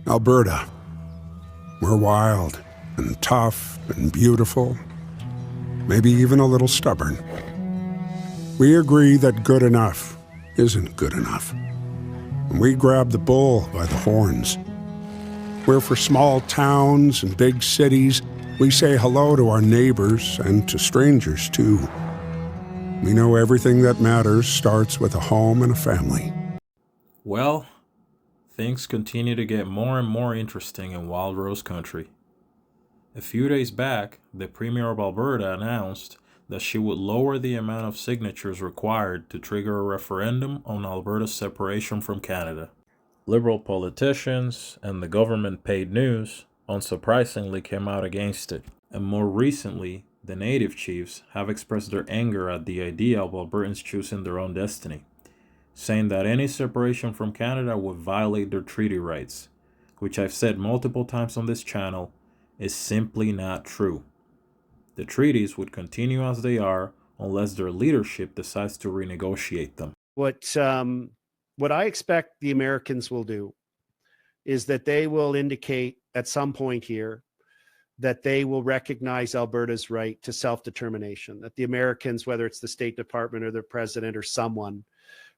Alberta. We're wild and tough and beautiful, maybe even a little stubborn. We agree that good enough isn't good enough. And we grab the bull by the horns. We're for small towns and big cities. We say hello to our neighbors and to strangers, too. We know everything that matters starts with a home and a family. Well, things continue to get more and more interesting in Wild Rose Country. A few days back, the Premier of Alberta announced that she would lower the amount of signatures required to trigger a referendum on Alberta's separation from Canada. Liberal politicians and the government-paid news, unsurprisingly, came out against it. And more recently, the Native chiefs have expressed their anger at the idea of Albertans choosing their own destiny, saying that any separation from Canada would violate their treaty rights, which I've said multiple times on this channel is simply not true. The treaties would continue as they are unless their leadership decides to renegotiate them. What I expect the Americans will do is that they will indicate at some point here that they will recognize Alberta's right to self-determination, that the Americans, whether it's the State Department or the president or someone,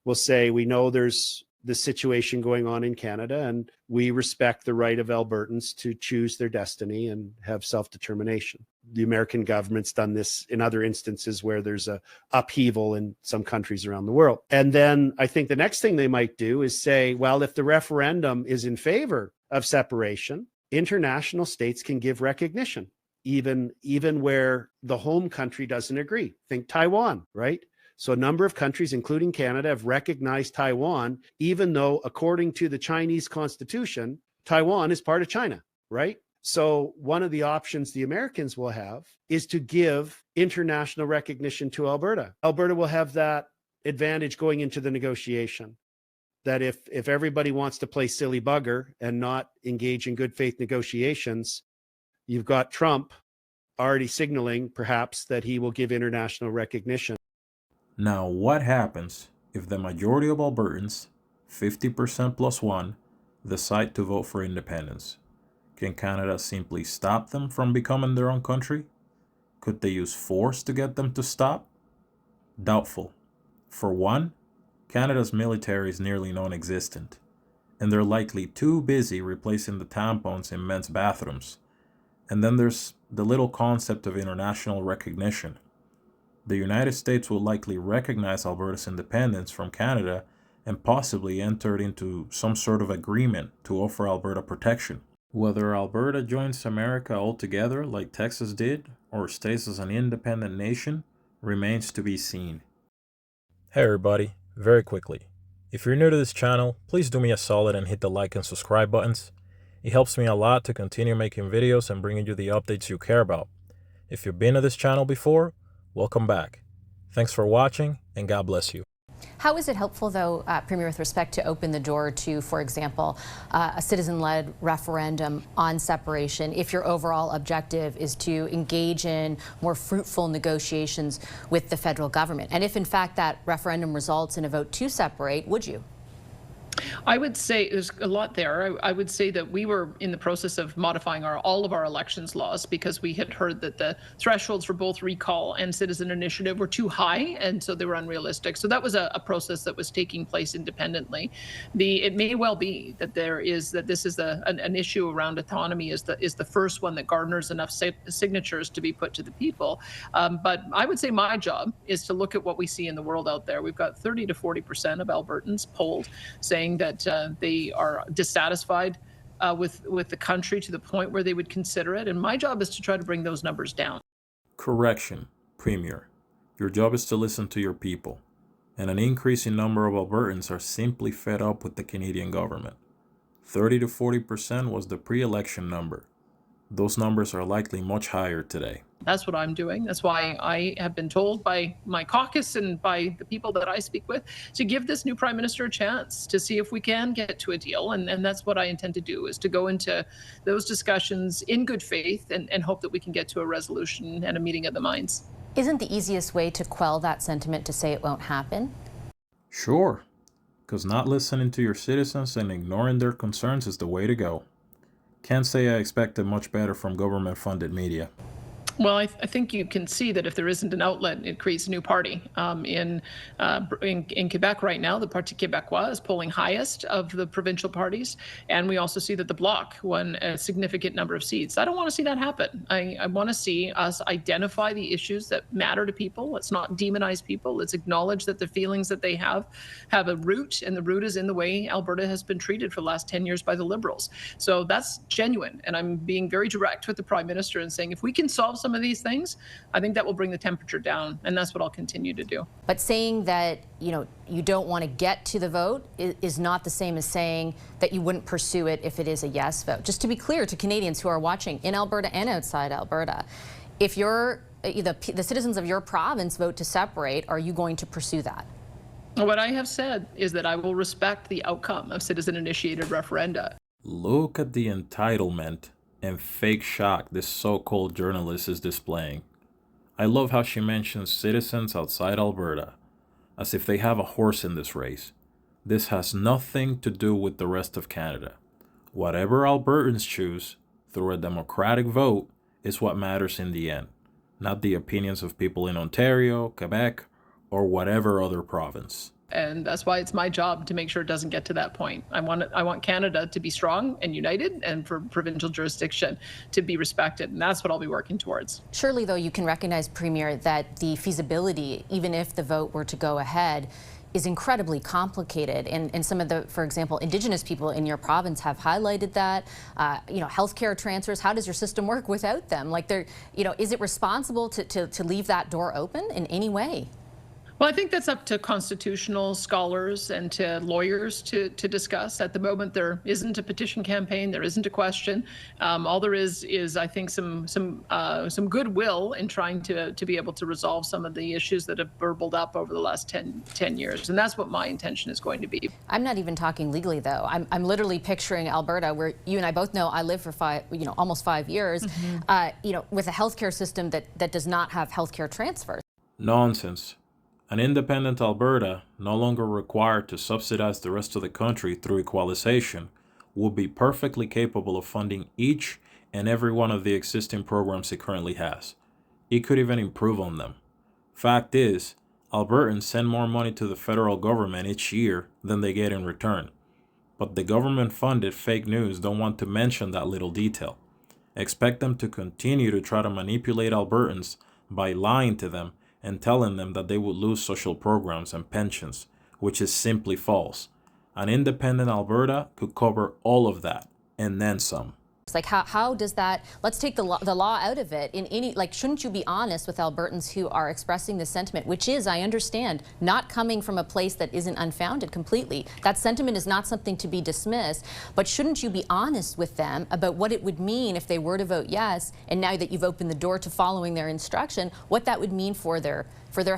will say, we know there's the situation going on in Canada and we respect the right of Albertans to choose their destiny and have self-determination. The American government's done this in other instances where there's a upheaval in some countries around the world. And then I think the next thing they might do is say, well, if the referendum is in favor of separation, international states can give recognition, even where the home country doesn't agree. Think Taiwan, right? So a number of countries, including Canada, have recognized Taiwan, even though, according to the Chinese constitution, Taiwan is part of China, right? So one of the options the Americans will have is to give international recognition to Alberta. Alberta will have that advantage going into the negotiation, that if everybody wants to play silly bugger and not engage in good faith negotiations, you've got Trump already signaling perhaps that he will give international recognition. Now, what happens if the majority of Albertans, 50% plus one, decide to vote for independence? Can Canada simply stop them from becoming their own country? Could they use force to get them to stop? Doubtful. For one, Canada's military is nearly non-existent, and they're likely too busy replacing the tampons in men's bathrooms. And then there's the little concept of international recognition. The United States will likely recognize Alberta's independence from Canada and possibly enter into some sort of agreement to offer Alberta protection. Whether Alberta joins America altogether like Texas did or stays as an independent nation remains to be seen. Hey everybody, very quickly. If you're new to this channel, please do me a solid and hit the like and subscribe buttons. It helps me a lot to continue making videos and bringing you the updates you care about. If you've been to this channel before, welcome back. Thanks for watching, and God bless you. How is it helpful, though, Premier, with respect to open the door to, for example, a citizen-led referendum on separation if your overall objective is to engage in more fruitful negotiations with the federal government? And if, in fact, that referendum results in a vote to separate, would you? I would say there's a lot there. I would say that we were in the process of modifying all of our elections laws because we had heard that the thresholds for both recall and citizen initiative were too high, and so they were unrealistic. So that was a process that was taking place independently. It may well be that this is an issue around autonomy is the first one that garners enough signatures to be put to the people. But I would say my job is to look at what we see in the world out there. We've got 30 to 40% of Albertans polled saying that they are dissatisfied with the country to the point where they would consider it. And my job is to try to bring those numbers down. Correction, Premier. Your job is to listen to your people. And an increasing number of Albertans are simply fed up with the Canadian government. 30 to 40% was the pre-election number. Those numbers are likely much higher today. That's what I'm doing. That's why I have been told by my caucus and by the people that I speak with to give this new prime minister a chance to see if we can get to a deal. And that's what I intend to do, is to go into those discussions in good faith and hope that we can get to a resolution and a meeting of the minds. Isn't the easiest way to quell that sentiment to say it won't happen? Sure, because not listening to your citizens and ignoring their concerns is the way to go. Can't say I expected much better from government-funded media. Well, I think you can see that if there isn't an outlet, it creates a new party. In Quebec right now, the Parti Québécois is polling highest of the provincial parties, and we also see that the Bloc won a significant number of seats. I don't want to see that happen. I want to see us identify the issues that matter to people. Let's not demonize people. Let's acknowledge that the feelings that they have a root, and the root is in the way Alberta has been treated for the last 10 years by the Liberals. So that's genuine, and I'm being very direct with the Prime Minister and saying if we can solve some of these things, I think that will bring the temperature down, and that's what I'll continue to do. But saying that, you don't want to get to the vote is not the same as saying that you wouldn't pursue it if it is a yes vote. Just to be clear to Canadians who are watching in Alberta and outside Alberta, if the citizens of your province vote to separate, are you going to pursue that? What I have said is that I will respect the outcome of citizen-initiated referenda. Look at the entitlement and fake shock this so-called journalist is displaying. I love how she mentions citizens outside Alberta, as if they have a horse in this race. This has nothing to do with the rest of Canada. Whatever Albertans choose through a democratic vote is what matters in the end, not the opinions of people in Ontario, Quebec, or whatever other province. And that's why it's my job to make sure it doesn't get to that point. I want Canada to be strong and united, and for provincial jurisdiction to be respected. And that's what I'll be working towards. Surely, though, you can recognize, Premier, that the feasibility, even if the vote were to go ahead, is incredibly complicated. And some of the, for example, Indigenous people in your province have highlighted that. Healthcare transfers, how does your system work without them? Is it responsible to leave that door open in any way? Well, I think that's up to constitutional scholars and to lawyers to discuss. At the moment, there isn't a petition campaign. There isn't a question. All there is I think, some goodwill in trying to be able to resolve some of the issues that have burbled up over the last 10 years. And that's what my intention is going to be. I'm not even talking legally, though. I'm literally picturing Alberta, where you and I both know I lived for almost 5 years, with a healthcare system that does not have healthcare transfers. Nonsense. An independent Alberta, no longer required to subsidize the rest of the country through equalization, would be perfectly capable of funding each and every one of the existing programs it currently has. It could even improve on them. Fact is, Albertans send more money to the federal government each year than they get in return. But the government-funded fake news don't want to mention that little detail. Expect them to continue to try to manipulate Albertans by lying to them and telling them that they would lose social programs and pensions, which is simply false. An independent Alberta could cover all of that, and then some. Like, how does that, let's take the law out of it. Shouldn't you be honest with Albertans who are expressing this sentiment, which is, I understand, not coming from a place that isn't unfounded completely. That sentiment is not something to be dismissed, but shouldn't you be honest with them about what it would mean if they were to vote yes, and now that you've opened the door to following their instruction, what that would mean for their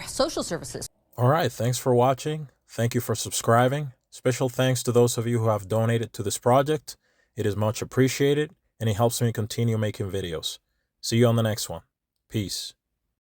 social services? All right, thanks for watching. Thank you for subscribing. Special thanks to those of you who have donated to this project. It is much appreciated, and it helps me continue making videos. See you on the next one. Peace.